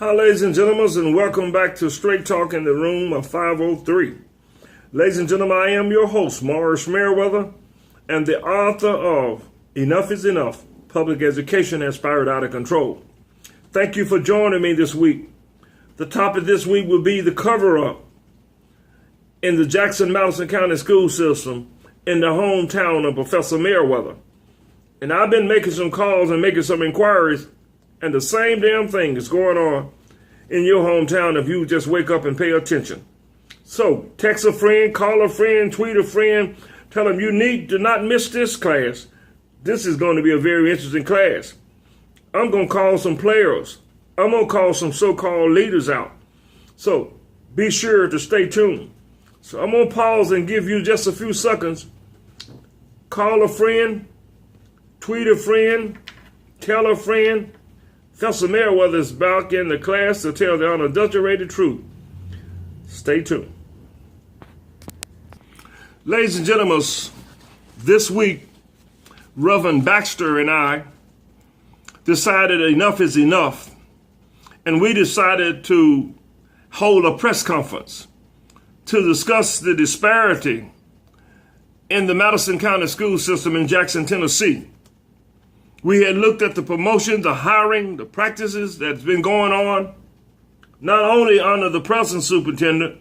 Hi, ladies and gentlemen, and welcome back to Straight Talk in the Room of 503. Ladies and gentlemen, I am your host, Morris Merriweather, and the author of Enough is Enough, Public Education Has Spiraled Out of Control. Thank you for joining me this week. The topic this week will be the cover-up in the Madison County school system in the hometown of Professor Merriweather. And I've been making some calls and making some inquiries, and the same damn thing is going on in your hometown if you just wake up and pay attention. So text a friend, call a friend, tweet a friend, tell them you need to not miss this class. This is going to be a very interesting class. I'm going to call some players. I'm going to call some so-called leaders out. So be sure to stay tuned. So I'm going to pause and give you just a few seconds. Call a friend, tweet a friend, tell a friend. Professor Merriweather is back in the class to tell the unadulterated truth. Stay tuned. Ladies and gentlemen, this week, Reverend Baxter and I decided enough is enough, and we decided to hold a press conference to discuss the disparity in the Madison County school system in Jackson, Tennessee. We had looked at the promotion, the hiring, the practices that's been going on, not only under the present superintendent,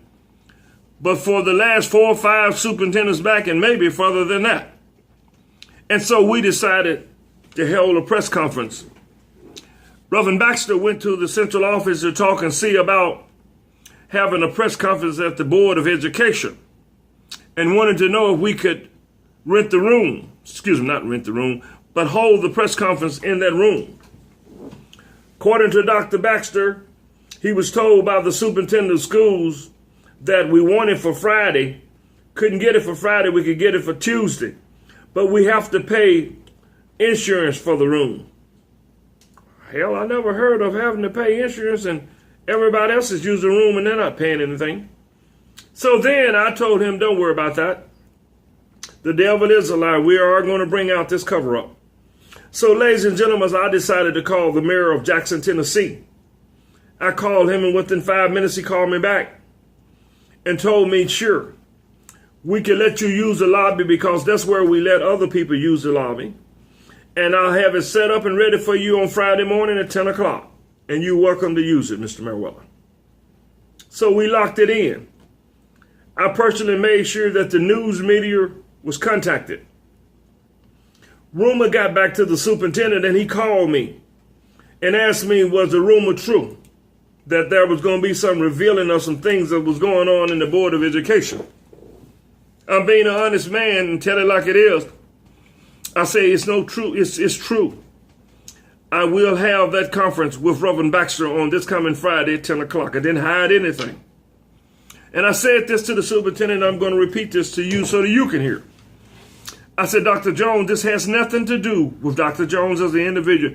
but for the last 4 or 5 superintendents back and maybe further than that. And so we decided to hold a press conference. Reverend Baxter went to the central office to talk and see about having a press conference at the Board of Education and wanted to know if we could not rent the room, but hold the press conference in that room. According to Dr. Baxter, he was told by the superintendent of schools that we wanted for Friday. Couldn't get it for Friday, we could get it for Tuesday. But we have to pay insurance for the room. Hell, I never heard of having to pay insurance and everybody else is using the room and they're not paying anything. So then I told him, don't worry about that. The devil is a lie. We are going to bring out this cover-up. So, ladies and gentlemen, I decided to call the mayor of Jackson, Tennessee. I called him, and within 5 minutes, he called me back and told me, sure, we can let you use the lobby because that's where we let other people use the lobby. And I'll have it set up and ready for you on Friday morning at 10 o'clock. And you're welcome to use it, Mr. Merriweather. So we locked it in. I personally made sure that the news media was contacted. Rumor got back to the superintendent and he called me and asked me, was the rumor true that there was going to be some revealing of some things that was going on in the Board of Education? I'm being an honest man and tell it like it is. I say it's no true. It's true. I will have that conference with Reverend Baxter on this coming Friday at 10 o'clock. I didn't hide anything. And I said this to the superintendent. I'm going to repeat this to you so that you can hear. I said, Dr. Jones, this has nothing to do with Dr. Jones as an individual.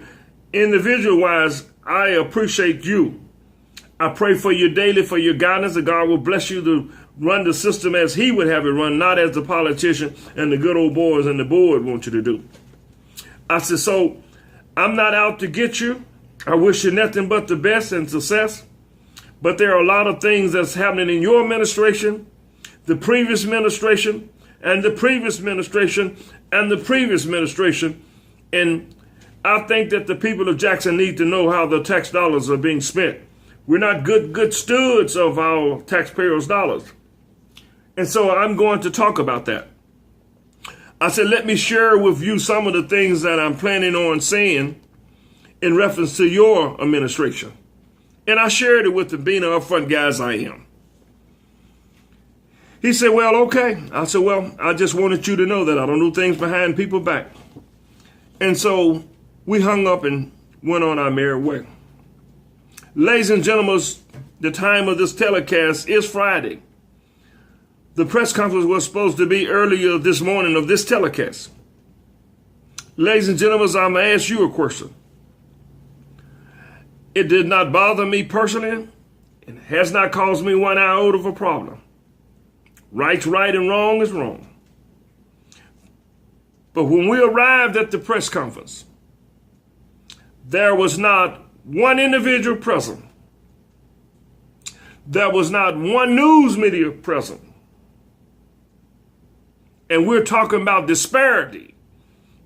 Individual-wise, I appreciate you. I pray for you daily, for your guidance, that God will bless you to run the system as he would have it run, not as the politician and the good old boys and the board want you to do. I said, so I'm not out to get you. I wish you nothing but the best and success. But there are a lot of things that's happening in your administration, the previous administration, and the previous administration, and the previous administration. And I think that the people of Jackson need to know how the tax dollars are being spent. We're not good stewards of our taxpayers' dollars. And so I'm going to talk about that. I said, let me share with you some of the things that I'm planning on saying in reference to your administration. And I shared it with the being an upfront guy as I am. He said, well, okay. I said, well, I just wanted you to know that I don't do things behind people's back. And so we hung up and went on our merry way. Ladies and gentlemen, the time of this telecast is Friday. The press conference was supposed to be earlier this morning of this telecast. Ladies and gentlemen, I'm going to ask you a question. It did not bother me personally. It has not caused me one iota of a problem. Right's right and wrong is wrong. But when we arrived at the press conference, there was not one individual present there was not one news media present. And we're talking about disparity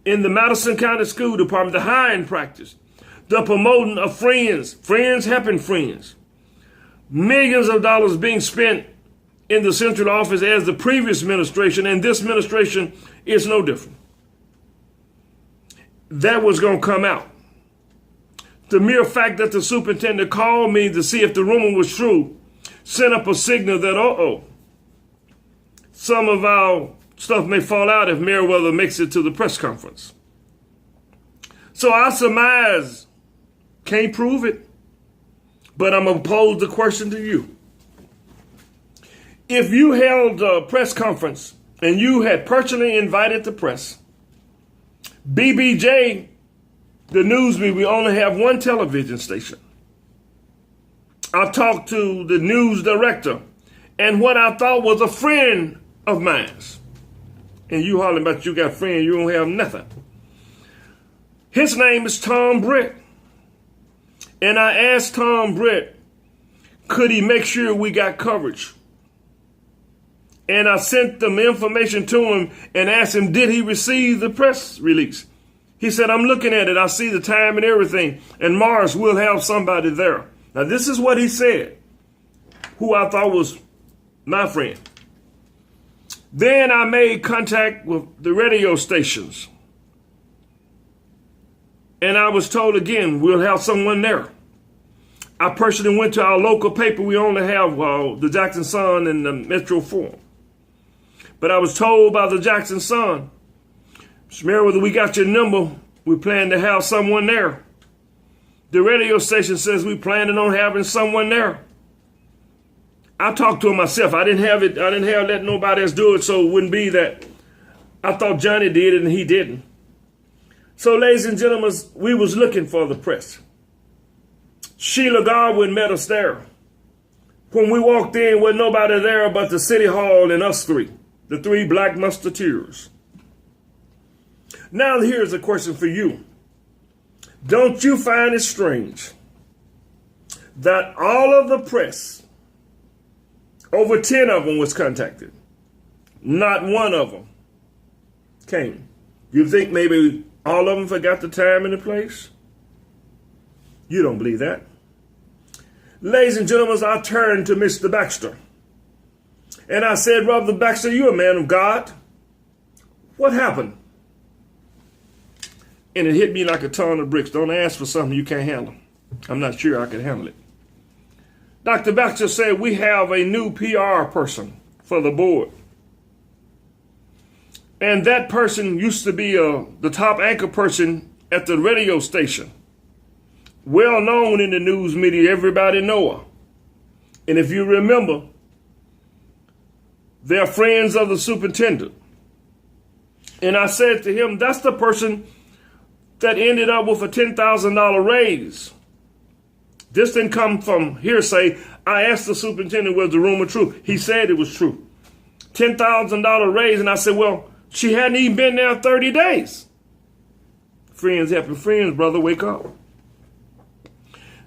in the Madison County School Department, the hiring practice, the promoting of friends, friends helping friends. Millions of dollars being spent in the central office as the previous administration, and this administration is no different. That was going to come out. The mere fact that the superintendent called me to see if the rumor was true sent up a signal that, some of our stuff may fall out if Meriwether makes it to the press conference. So I surmise, can't prove it, but I'm going to pose the question to you. If you held a press conference and you had personally invited the press, BBJ, the news media, we only have one television station. I talked to the news director and what I thought was a friend of mine. And you hollering about you got friends, you don't have nothing. His name is Tom Britt. And I asked Tom Britt, could he make sure we got coverage? And I sent them information to him and asked him, did he receive the press release? He said, I'm looking at it. I see the time and everything. And Mars will have somebody there. Now, this is what he said, who I thought was my friend. Then I made contact with the radio stations. And I was told again, we'll have someone there. I personally went to our local paper. We only have the Jackson Sun and the Metro Forum. But I was told by the Jackson Sun, Mr. Meriwether, we got your number. We plan to have someone there. The radio station says we planning on having someone there. I talked to him myself. I didn't have let nobody else do it, so it wouldn't be that I thought Johnny did it and he didn't. So, ladies and gentlemen, we was looking for the press. Sheila Godwin met us there. When we walked in, wasn't nobody there but the city hall and us three, the three black musketeers. Now here's a question for you. Don't you find it strange that all of the press, over 10 of them was contacted, not one of them came? You think maybe all of them forgot the time and the place? You don't believe that. Ladies and gentlemen, I turned to Mr. Baxter and I said, Brother Baxter, you're a man of God. What happened? And it hit me like a ton of bricks. Don't ask for something you can't handle. I'm not sure I can handle it. Dr. Baxter said, we have a new PR person for the board. And that person used to be the top anchor person at the radio station. Well known in the news media, everybody know her. And if you remember, they're friends of the superintendent. And I said to him, that's the person that ended up with a $10,000 raise. This didn't come from hearsay. I asked the superintendent, was the rumor true? He said it was true. $10,000 raise. And I said, well, she hadn't even been there 30 days. Friends helping friends, brother, wake up.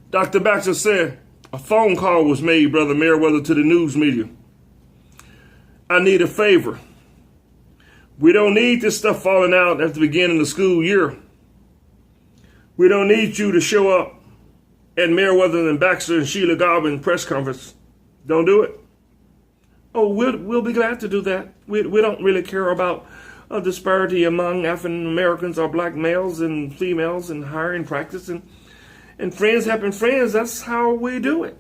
Dr. Baxter said, a phone call was made, Brother Meriwether, to the news media. I need a favor. We don't need this stuff falling out at the beginning of the school year. We don't need you to show up at Meriwether and Baxter and Sheila Godwin press conference. Don't do it. Oh, we'll be glad to do that. We don't really care about a disparity among African Americans or black males and females in hiring practice and friends helping friends. That's how we do it.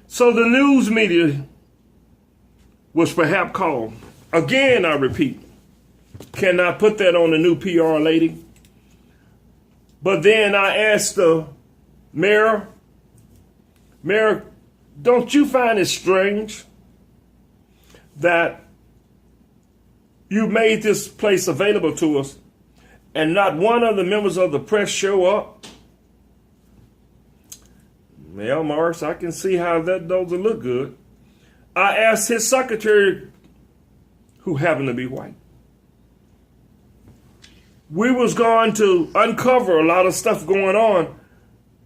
So the news media was perhaps called. Again, I repeat, cannot put that on the new PR lady. But then I asked the mayor, don't you find it strange that you made this place available to us and not one of the members of the press show up? Well, Morris, I can see how that doesn't look good. I asked his secretary, who happened to be white. We was going to uncover a lot of stuff going on.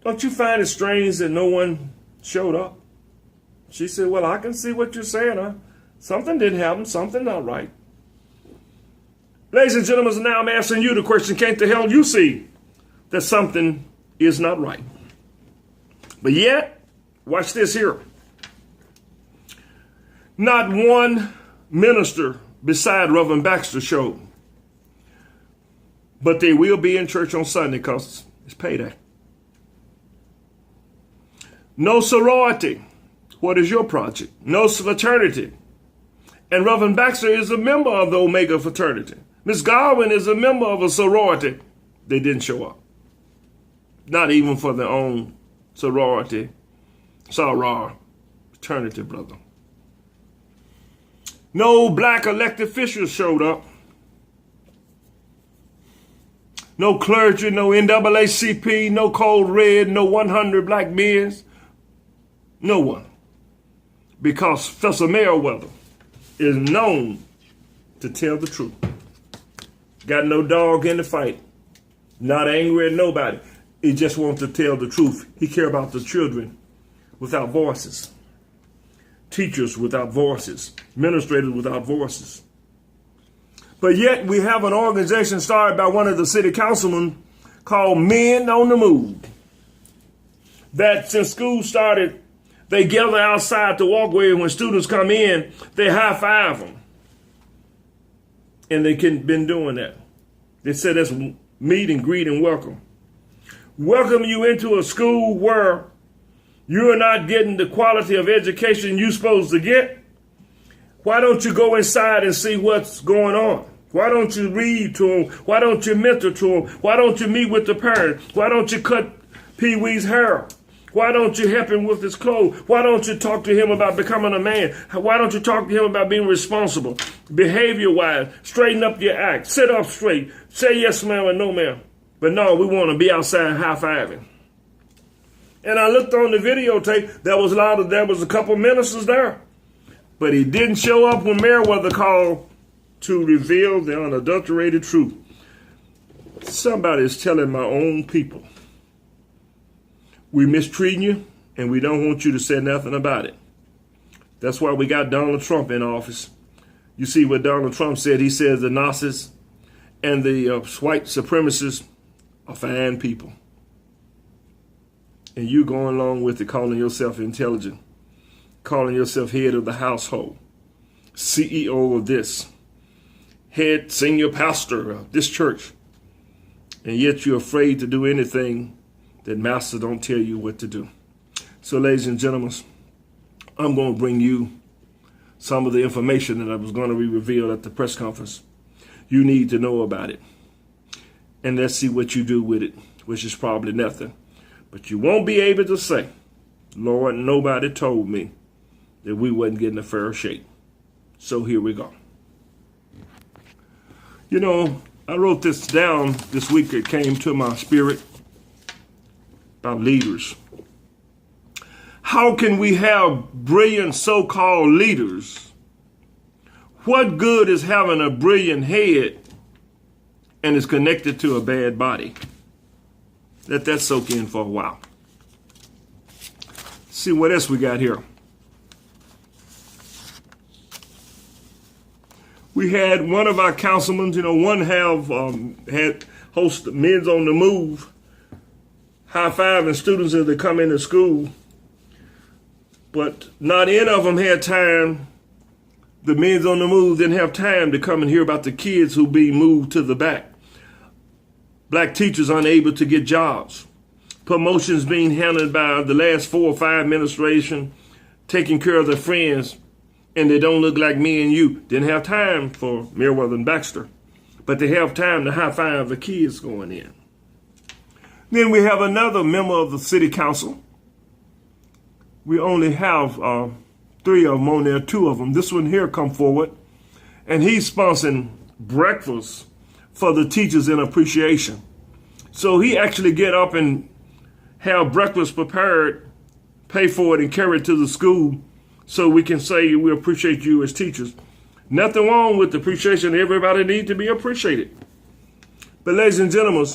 Don't you find it strange that no one showed up? She said, well, I can see what you're saying. Something didn't happen. Something not right. Ladies and gentlemen, now I'm asking you the question, can't the hell you see that something is not right? But yet, watch this here. Not one minister beside Reverend Baxter showed. But they will be in church on Sunday because it's payday. No sorority. What is your project? No fraternity. And Reverend Baxter is a member of the Omega fraternity. Miss Godwin is a member of a sorority. They didn't show up. Not even for their own sorority. Soror. Fraternity, brother. No black elected officials showed up. No clergy, no NAACP, no Code Red, no 100 black men. No one. Because Professor Merriweather is known to tell the truth. Got no dog in the fight. Not angry at nobody. He just wants to tell the truth. He cares about the children without voices. Teachers without voices. Administrators without voices. But yet we have an organization started by one of the city councilmen called Men on the Move. That since school started, they gather outside the walkway, and when students come in, they high-five them. And they been doing that. They said that's meet and greet and welcome. Welcome you into a school where you're not getting the quality of education you're supposed to get. Why don't you go inside and see what's going on? Why don't you read to them? Why don't you mentor to them? Why don't you meet with the parent? Why don't you cut Pee Wee's hair? Why don't you help him with his clothes? Why don't you talk to him about becoming a man? Why don't you talk to him about being responsible, behavior-wise? Straighten up your act. Sit up straight. Say yes, ma'am, and no, ma'am. But no, we want to be outside high-fiving. And I looked on the videotape. There was a couple ministers there. But he didn't show up when Merriweather called to reveal the unadulterated truth. Somebody's telling my own people, we mistreating you, and we don't want you to say nothing about it. That's why we got Donald Trump in office. You see what Donald Trump said. He says the Nazis and the white supremacists are fine people. And you going along with it, calling yourself intelligent, calling yourself head of the household, CEO of this, head senior pastor of this church, and yet you're afraid to do anything that master don't tell you what to do. So, ladies and gentlemen, I'm going to bring you some of the information that I was going to be revealed at the press conference. You need to know about it. And let's see what you do with it, which is probably nothing. But you won't be able to say, Lord, nobody told me that we wasn't getting a fair shake. So here we go. You know, I wrote this down this week. It came to my spirit about leaders. How can we have brilliant so-called leaders? What good is having a brilliant head and is connected to a bad body? Let that soak in for a while. See what else we got here. We had one of our councilmen, one had host Men's on the Move, high-fiving students as they come into school. But not any of them had time. The Men's on the Move didn't have time to come and hear about the kids who being moved to the back. Black teachers unable to get jobs. Promotions being handled by the last 4 or 5 administration, taking care of their friends, and they don't look like me and you. Didn't have time for Merriweather and Baxter, but they have time to high-five the kids going in. Then we have another member of the city council. We only have 3 of them on there, 2 of them. This one here come forward, and he's sponsoring breakfast for the teachers in appreciation. So he actually get up and have breakfast prepared, pay for it, and carry it to the school so we can say we appreciate you as teachers. Nothing wrong with appreciation. Everybody needs to be appreciated. But ladies and gentlemen,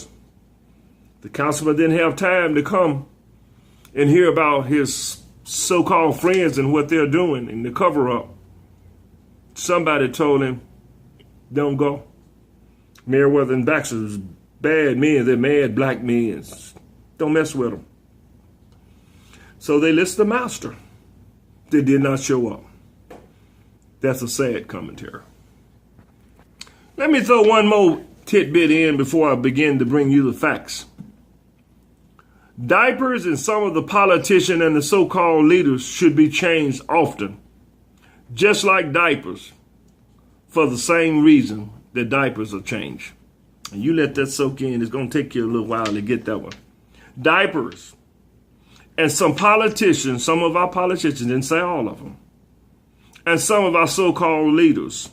the councilman didn't have time to come and hear about his so-called friends and what they're doing in the cover-up. Somebody told him, don't go. Meriwether and Baxter's bad men. They're mad black men. Don't mess with them. So they list the master. They did not show up. That's a sad commentary. Let me throw one more tidbit in before I begin to bring you the facts. Diapers and some of the politicians and the so-called leaders should be changed often, just like diapers, for the same reason that diapers are changed. And you let that soak in. It's going to take you a little while to get that one. Diapers and some politicians, some of our politicians, didn't say all of them, and some of our so-called leaders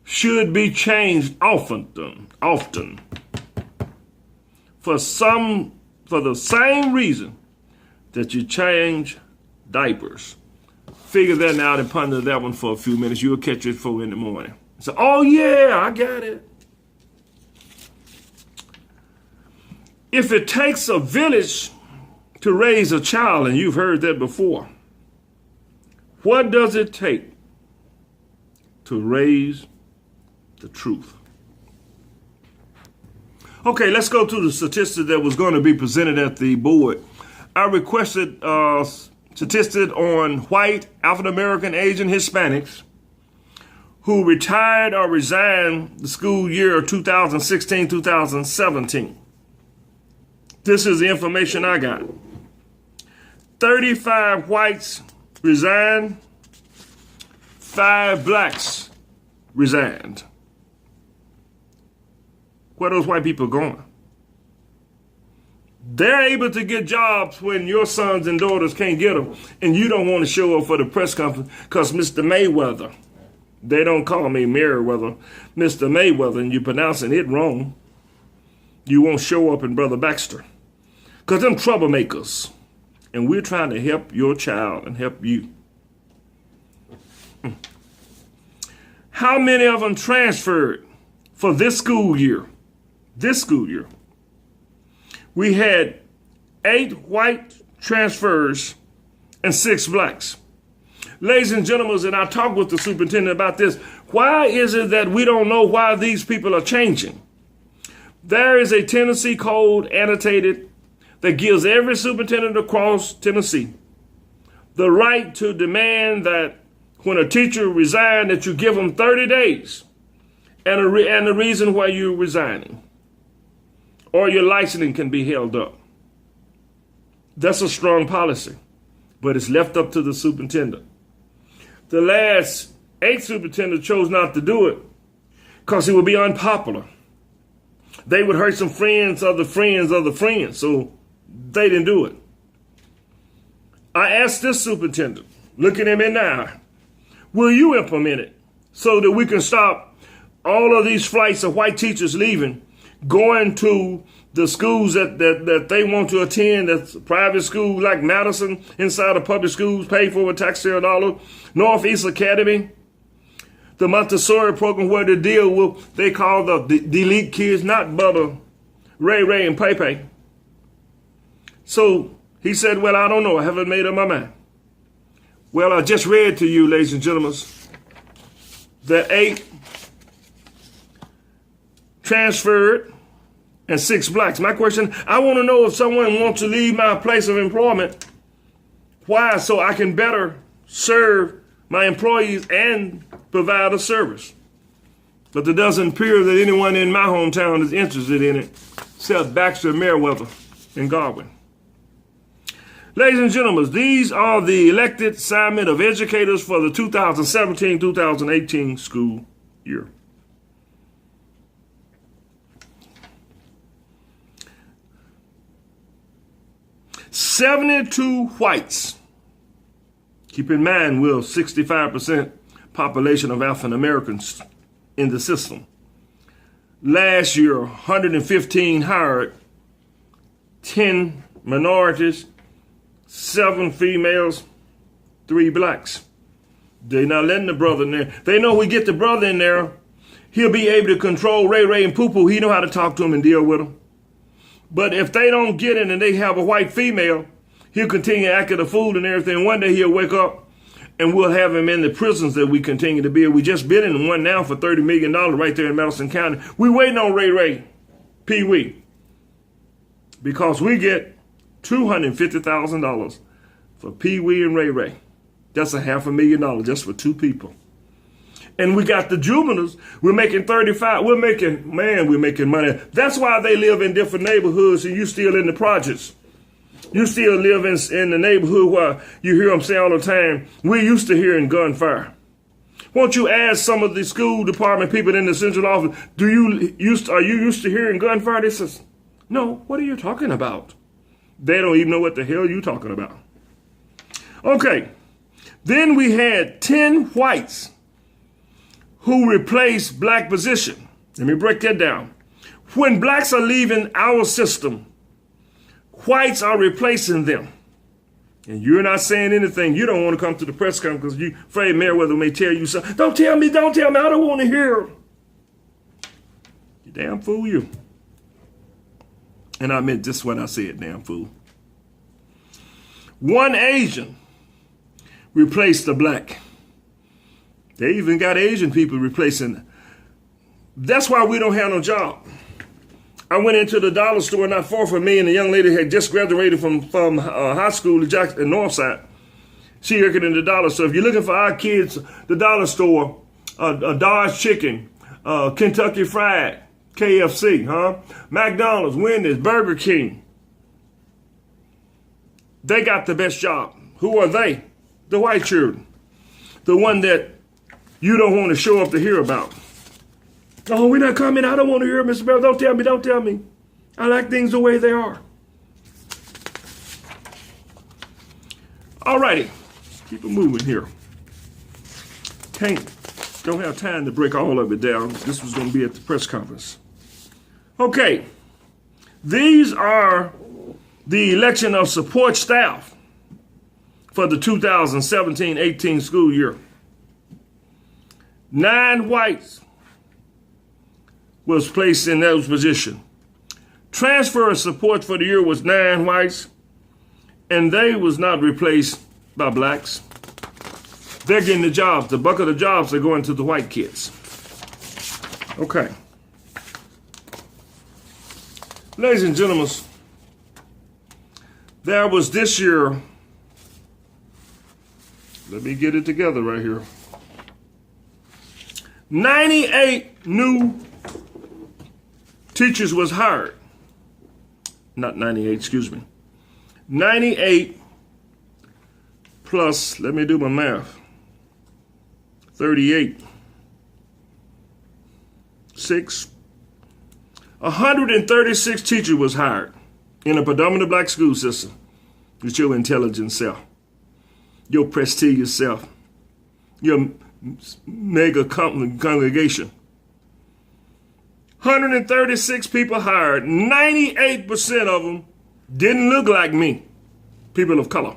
should be changed often for the same reason that you change diapers. Figure that out and ponder that one for a few minutes. You'll catch it at 4 in the morning. So, oh yeah, I got it. If it takes a village to raise a child, and you've heard that before, what does it take to raise the truth? Okay, let's go to the statistic that was going to be presented at the board. I requested statistic on white, African-American, Asian, Hispanics who retired or resigned the school year of 2016-2017. This is the information I got. 35 whites resigned, 5 blacks resigned. Where are those white people going? They're able to get jobs when your sons and daughters can't get them, and you don't want to show up for the press conference because Mr. Mayweather, they don't call me Meriwether, Mr. Mayweather, and you're pronouncing it wrong. You won't show up in Brother Baxter because them troublemakers, and we're trying to help your child and help you. How many of them transferred for this school year? This school year, we had 8 white transfers and 6 blacks. Ladies and gentlemen, and I talked with the superintendent about this, why is it that we don't know why these people are changing? There is a Tennessee code annotated that gives every superintendent across Tennessee the right to demand that when a teacher resigns, that you give them 30 days and the reason why you're resigning, or your licensing can be held up. That's a strong policy, but it's left up to the superintendent. The last 8 superintendents chose not to do it because it would be unpopular. They would hurt some friends of the friends of the friends, so they didn't do it. I asked this superintendent, looking him in the eye, will you implement it so that we can stop all of these flights of white teachers leaving, going to the schools that they want to attend, that's private school like Madison, inside of public schools, paid for with taxpayer dollars, Northeast Academy, the Montessori program where they deal with, they call the elite kids, not Bubba, Ray, and Pepe. So he said, well, I don't know. I haven't made up my mind. Well, I just read to you, ladies and gentlemen, that 8 transferred and 6 blacks. My question, I want to know if someone wants to leave my place of employment, why? So I can better serve my employees and provide a service. But it doesn't appear that anyone in my hometown is interested in it, except Baxter, Meriwether, and Godwin. Ladies and gentlemen, these are the elected assignment of educators for the 2017-2018 school year. "72 whites." Keep in mind, we're 65% population of African Americans in the system. Last year, 115 hired, 10 minorities, 7 females, 3 blacks. They're not letting the brother in there. They know we get the brother in there, he'll be able to control Ray and Poo-Poo. He know how to talk to him and deal with them. But if they don't get in and they have a white female, He'll continue acting a fool and everything. One day he'll wake up and we'll have him in the prisons that we continue to build. We just been in one now for $30 million right there in Madison County. We waiting on Ray, Pee Wee, because we get $250,000 for Pee Wee and Ray. That's $500,000 just for two people. And we got the juveniles. We're making 35. We're making money. That's why they live in different neighborhoods and you still in the projects. You still live in the neighborhood where you hear them say all the time, we're used to hearing gunfire. Won't you ask some of the school department people in the central office, are you used to hearing gunfire? They says, no, what are you talking about? They don't even know what the hell you're talking about. Okay, then we had 10 whites who replaced black position. Let me break that down. When blacks are leaving our system, whites are replacing them. And you're not saying anything. You don't want to come to the press conference because you're afraid Meriwether may tell you something. Don't tell me, I don't want to hear. You damn fool you. And I meant just what I said, damn fool. One Asian replaced the black. They even got Asian people replacing. That's why we don't have no job. I went into the dollar store not far from me, and the young lady had just graduated from high school in Northside. She working in the dollar store. If you're looking for our kids, the dollar store, a Dodge Chicken, Kentucky Fried, KFC, McDonald's, Wendy's, Burger King. They got the best job. Who are they? The white children. The one that you don't want to show up to hear about. Oh, we're not coming. I don't want to hear it, Mr. Bell. Don't tell me. I like things the way they are. All righty. Keep it moving here. Don't have time to break all of it down. This was going to be at the press conference. Okay. These are the election of support staff for the 2017-18 school year. 9 whites was placed in those positions. Transfer of support for the year was 9 whites, and they was not replaced by blacks. They're getting the jobs. The bucket of jobs are going to the white kids. Okay. Ladies and gentlemen, there was this year, let me get it together right here, 98 new teachers was hired. Not 98, excuse me. 98 plus, let me do my math, 38, 6, 136 teachers was hired in a predominantly black school system. With your intelligent self, your prestigious self, your mega congregation. 136 people hired. 98% of them didn't look like me, people of color.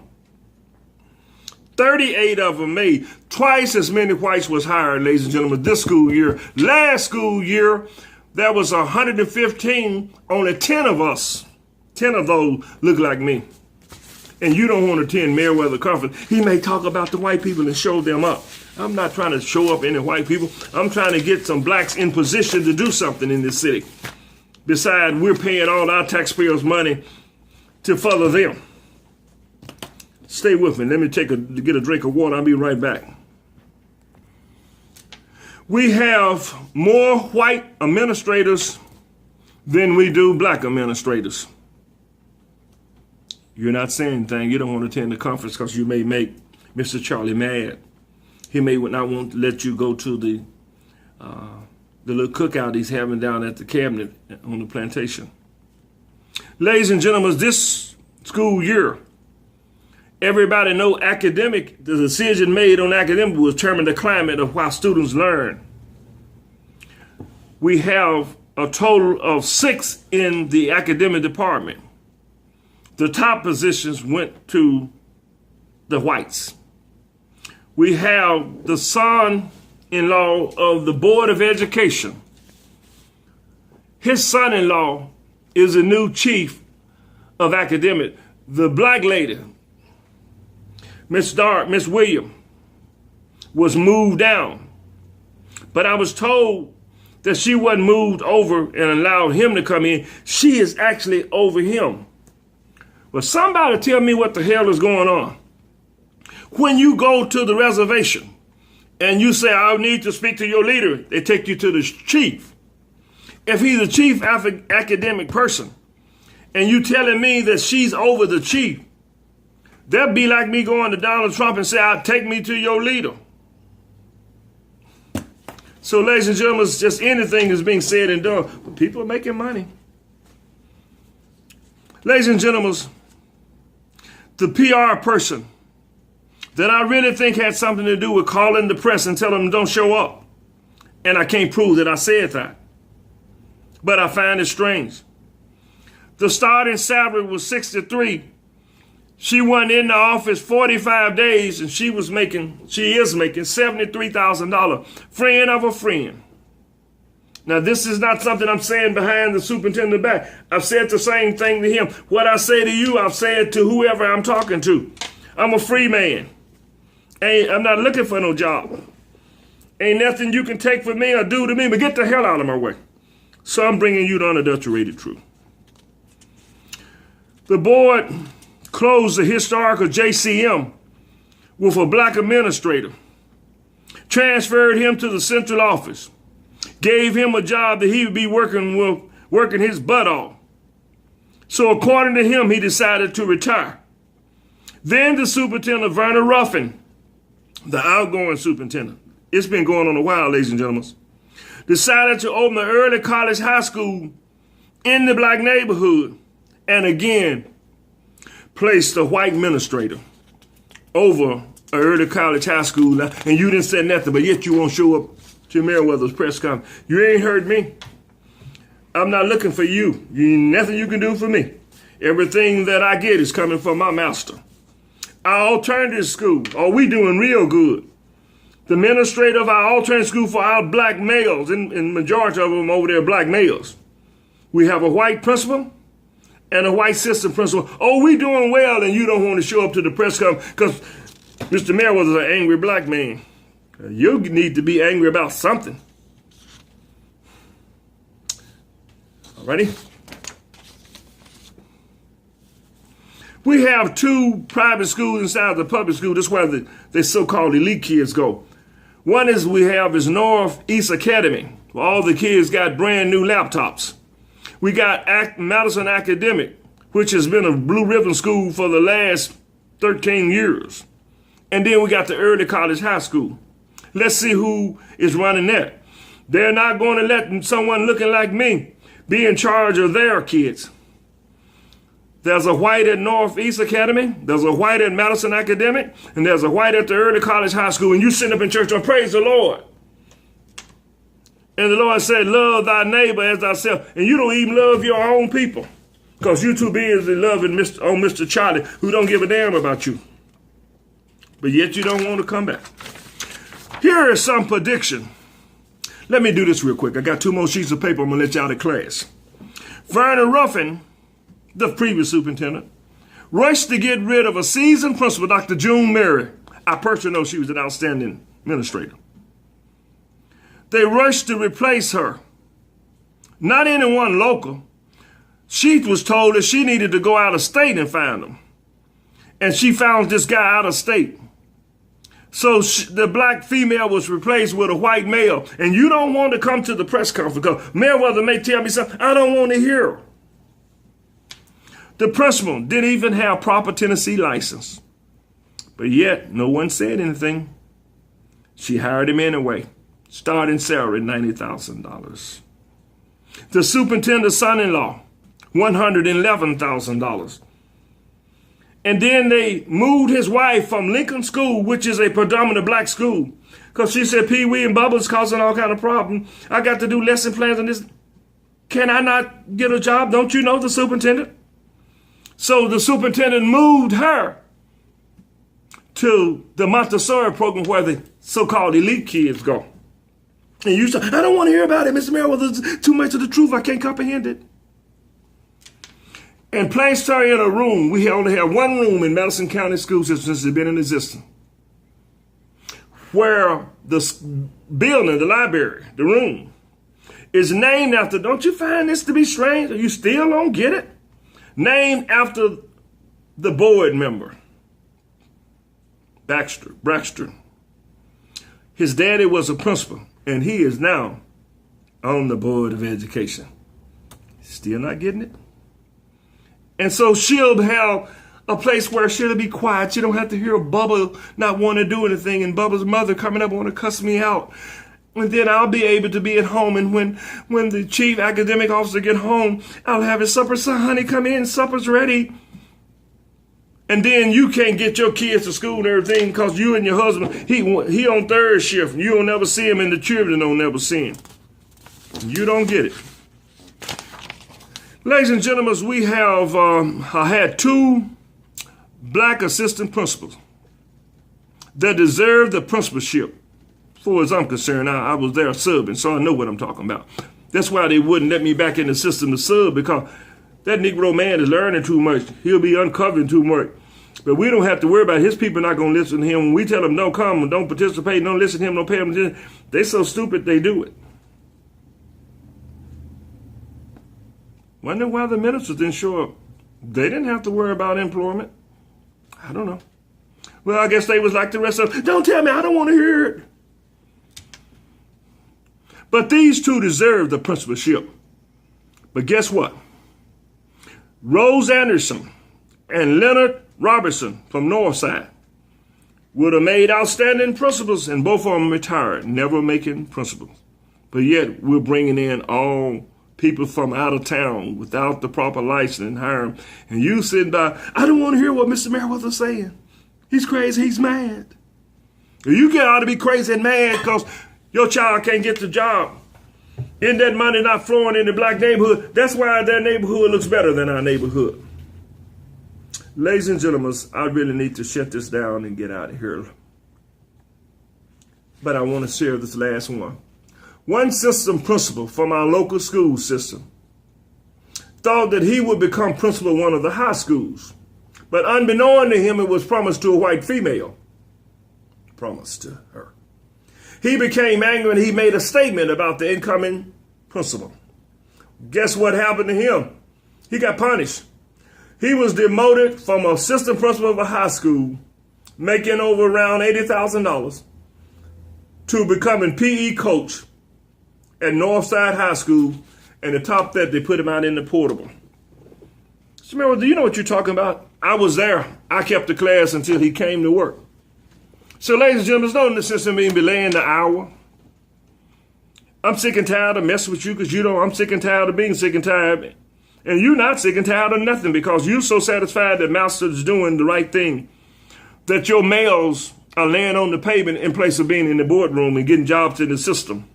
38 of them made. Twice as many whites was hired, ladies and gentlemen, this school year. Last school year, there was 115, only 10 of us. 10 of those look like me. And you don't want to attend Meriwether Conference. He may talk about the white people and show them up. I'm not trying to show up any white people. I'm trying to get some blacks in position to do something in this city. Besides, we're paying all our taxpayers' money to further them. Stay with me. Let me get a drink of water. I'll be right back. We have more white administrators than we do black administrators. You're not saying anything. You don't want to attend the conference because you may make Mr. Charlie mad. He may not want to let you go to the little cookout he's having down at the cabinet on the plantation. Ladies and gentlemen, this school year, everybody know the decision made on academic will determine the climate of how students learn. We have a total of 6 in the academic department. The top positions went to the whites. We have the son-in-law of the Board of Education. His son-in-law is the new chief of academic. The black lady, Miss William, was moved down. But I was told that she wasn't moved over and allowed him to come in. She is actually over him. Well, somebody tell me what the hell is going on. When you go to the reservation and you say, I need to speak to your leader, they take you to the chief. If he's a chief academic person and you telling me that she's over the chief, that'd be like me going to Donald Trump and say, I'll take me to your leader. So, ladies and gentlemen, just anything is being said and done. But people are making money. Ladies and gentlemen, the PR person that I really think had something to do with calling the press and telling them don't show up. And I can't prove that I said that. But I find it strange. The starting salary was $63. She went in the office 45 days and she is making $73,000. Friend of a friend. Now, this is not something I'm saying behind the superintendent's back. I've said the same thing to him. What I say to you, I've said to whoever I'm talking to. I'm a free man. I'm not looking for no job. Ain't nothing you can take from me or do to me, but get the hell out of my way. So I'm bringing you the unadulterated truth. The board closed the historical JCM with a black administrator, transferred him to the central office, gave him a job that he would be working his butt off. So according to him, he decided to retire. Then the superintendent, Vernon Ruffin, the outgoing superintendent, it's been going on a while, ladies and gentlemen, decided to open an early college high school in the black neighborhood and again placed a white administrator over an early college high school. Now, and you didn't say nothing, but yet you won't show up to Meriwether's press conference. You ain't heard me. I'm not looking for you. You ain't nothing you can do for me. Everything that I get is coming from my master. Our alternative school, we doing real good. The administrator of our alternative school for our black males, and majority of them over there are black males. We have a white principal and a white assistant principal. We doing well, and you don't want to show up to the press conference because Mr. Meriwether is an angry black man. You need to be angry about something. Alrighty? We have two private schools inside the public school. That's where the so-called elite kids go. One is Northeast Academy, where all the kids got brand new laptops. We got Madison Academic, which has been a blue ribbon school for the last 13 years. And then we got the early college high school. Let's see who is running that. They're not going to let someone looking like me be in charge of their kids. There's a white at Northeast Academy, there's a white at Madison Academic, and there's a white at the early college high school. And you sitting up in church and praise the Lord. And the Lord said, love thy neighbor as thyself. And you don't even love your own people because you too busy loving Mr. Charlie, who don't give a damn about you. But yet you don't want to come back. Here is some prediction. Let me do this real quick. I got 2 more sheets of paper. I'm going to let you out of class. Vernon Ruffin, the previous superintendent, rushed to get rid of a seasoned principal, Dr. June Mary. I personally know she was an outstanding administrator. They rushed to replace her. Not anyone local. She was told that she needed to go out of state and find them. And she found this guy out of state. So the black female was replaced with a white male. And you don't want to come to the press conference because Meriwether may tell me something I don't want to hear. The principal didn't even have proper Tennessee license. But yet, no one said anything. She hired him anyway. Starting salary, $90,000. The superintendent's son-in-law, $111,000. And then they moved his wife from Lincoln School, which is a predominant black school, because she said Pee Wee and Bubba's causing all kind of problems. I got to do lesson plans on this. Can I not get a job? Don't you know the superintendent? So the superintendent moved her to the Montessori program where the so-called elite kids go. And you say, I don't want to hear about it, Mr. Meriwether. There's too much of the truth. I can't comprehend it. and placed her in a room. We only have one room in Madison County School System since it's been in existence, where the building, the library, the room, is named after, don't you find this to be strange? You still don't get it? Named after the board member, Baxter. His daddy was a principal, and he is now on the Board of Education. Still not getting it? And so she'll have a place where she'll be quiet. You don't have to hear Bubba not want to do anything, and Bubba's mother coming up want to cuss me out. And then I'll be able to be at home, and when the chief academic officer get home, I'll have his supper. So, honey, come in, supper's ready. And then you can't get your kids to school and everything because you and your husband, he on third shift. You don't never see him, and the children don't never see him. You don't get it. Ladies and gentlemen, we have had two black assistant principals that deserve the principalship. As far as I'm concerned, I was there subbing, so I know what I'm talking about. That's why they wouldn't let me back in the system to sub, because that Negro man is learning too much. He'll be uncovering too much. But we don't have to worry about it. His people not going to listen to him. When we tell them don't come, don't participate, don't listen to him, don't pay him, they so stupid they do it. Wonder why the ministers didn't show up. They didn't have to worry about employment. I don't know. Well, I guess they was like the rest of them. Don't tell me, I don't want to hear it. But these two deserve the principalship. But guess what? Rose Anderson and Leonard Robertson from Northside would have made outstanding principals, and both of them retired, never making principals. But yet we're bringing in all people from out of town without the proper license and hire them. And you sitting by, I don't want to hear what Mr. Merriweather's saying. He's crazy, he's mad. You ought to be crazy and mad because your child can't get the job. Isn't that money not flowing in the black neighborhood? That's why their neighborhood looks better than our neighborhood. Ladies and gentlemen, I really need to shut this down and get out of here. But I want to share this last one. One system principal from our local school system thought that he would become principal of one of the high schools. But unbeknown to him, it was promised to a white female. Promised to her. He became angry and he made a statement about the incoming principal. Guess what happened to him? He got punished. He was demoted from assistant principal of a high school, making over around $80,000, to becoming PE coach at Northside High School, and to top that, they put him out in the portable. So, remember, do you know what you're talking about? I was there. I kept the class until he came to work. So, ladies and gentlemen, there's no sense in me delaying the hour. I'm sick and tired of messing with you because you don't. I'm sick and tired of being sick and tired. And you're not sick and tired of nothing because you're so satisfied that Master is doing the right thing, that your males are laying on the pavement in place of being in the boardroom and getting jobs in the system.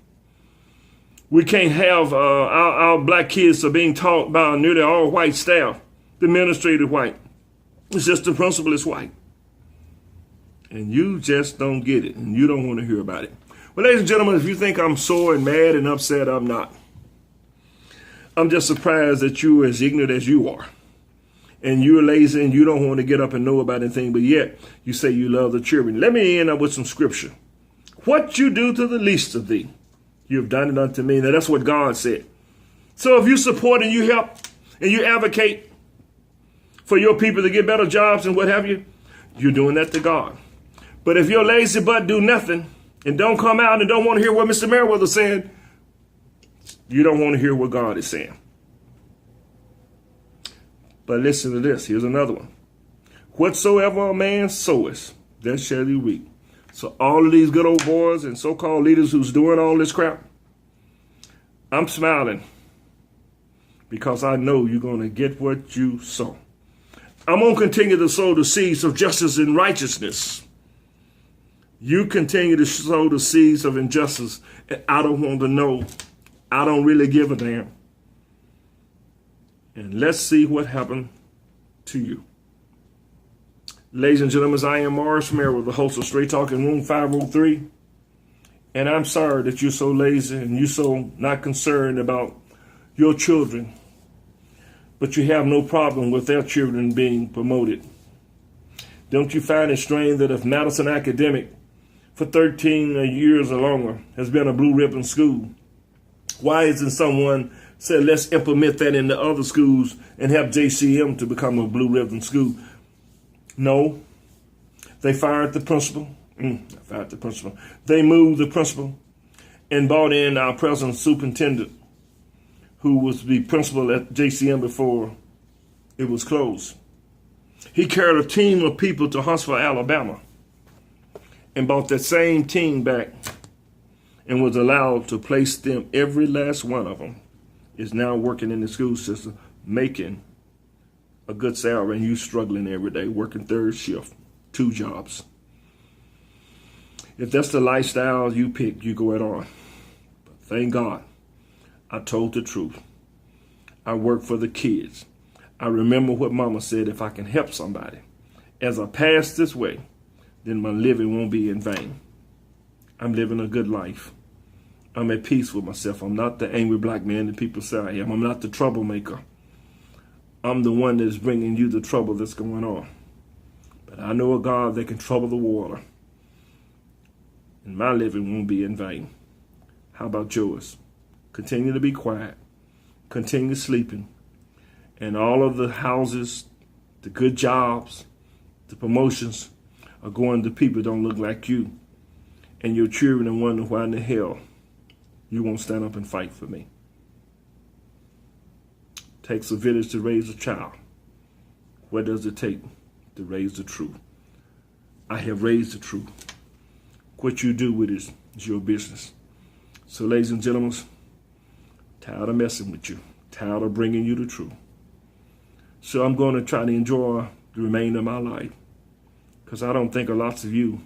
We can't have our black kids are being taught by nearly all white staff. The administrator is white. The assistant principal is white. And you just don't get it, and you don't want to hear about it. Well, ladies and gentlemen, if you think I'm sore and mad and upset, I'm not. I'm just surprised that you're as ignorant as you are. And you're lazy and you don't want to get up and know about anything, but yet you say you love the children. Let me end up with some scripture. What you do to the least of thee, you have done it unto me. Now, that's what God said. So if you support and you help and you advocate for your people to get better jobs and what have you, you're doing that to God. But if your lazy butt do nothing and don't come out and don't want to hear what Mr. Merriweather said, you don't want to hear what God is saying. But listen to this. Here's another one. Whatsoever a man soweth, that shall he reap. So all of these good old boys and so-called leaders who's doing all this crap, I'm smiling because I know you're going to get what you sow. I'm going to continue to sow the seeds of justice and righteousness. You continue to sow the seeds of injustice, and I don't want to know. I don't really give a damn. And let's see what happened to you. Ladies and gentlemen, I am Morris Merrill, the host of Straight Talk in Room 503. And I'm sorry that you're so lazy and you're so not concerned about your children. but you have no problem with their children being promoted. Don't you find it strange that if Madison Academic for 13 years or longer has been a blue ribbon school, why isn't someone said, let's implement that in the other schools and have JCM to become a blue ribbon school? No. They fired the principal. They moved the principal and brought in our present superintendent, who was the principal at JCM before it was closed. He carried a team of people to Huntsville, Alabama, and brought that same team back and was allowed to place them. Every last one of them is now working in the school system, making a good salary, and you struggling every day, working third shift, 2 jobs. If that's the lifestyle you pick, you go it on. But thank God, I told the truth. I work for the kids. I remember what Mama said, if I can help somebody as I pass this way, then my living won't be in vain. I'm living a good life. I'm at peace with myself. I'm not the angry black man that people say I am. I'm not the troublemaker. I'm the one that is bringing you the trouble that's going on. But I know a God that can trouble the water, and my living won't be in vain. How about yours? Continue to be quiet. Continue sleeping. And all of the houses, the good jobs, the promotions are going to people that don't look like you. And your children are wondering why in the hell you won't stand up and fight for me. Takes a village to raise a child. What does it take to raise the truth? I have raised the truth. What you do with it is your business. So, ladies and gentlemen, tired of messing with you. Tired of bringing you the truth. So I'm going to try to enjoy the remainder of my life, because I don't think a lot of you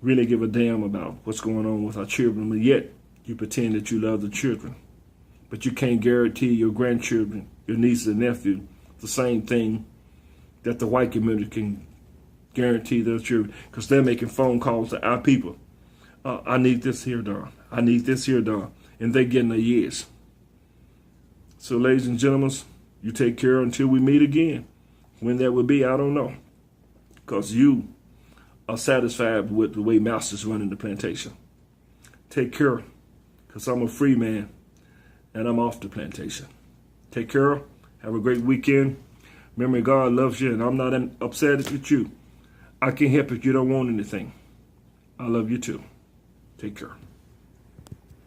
really give a damn about what's going on with our children, but yet you pretend that you love the children. But you can't guarantee your grandchildren, your nieces and nephews, the same thing that the white community can guarantee their children, because they're making phone calls to our people. I need this here done. I need this here done. And they're getting a yes. So, ladies and gentlemen, you take care until we meet again. When that will be, I don't know. Because you are satisfied with the way Master's running the plantation. Take care, because I'm a free man, and I'm off the plantation. Take care. Have a great weekend. Remember, God loves you, and I'm not upset with you. I can't help if you don't want anything. I love you too. Take care.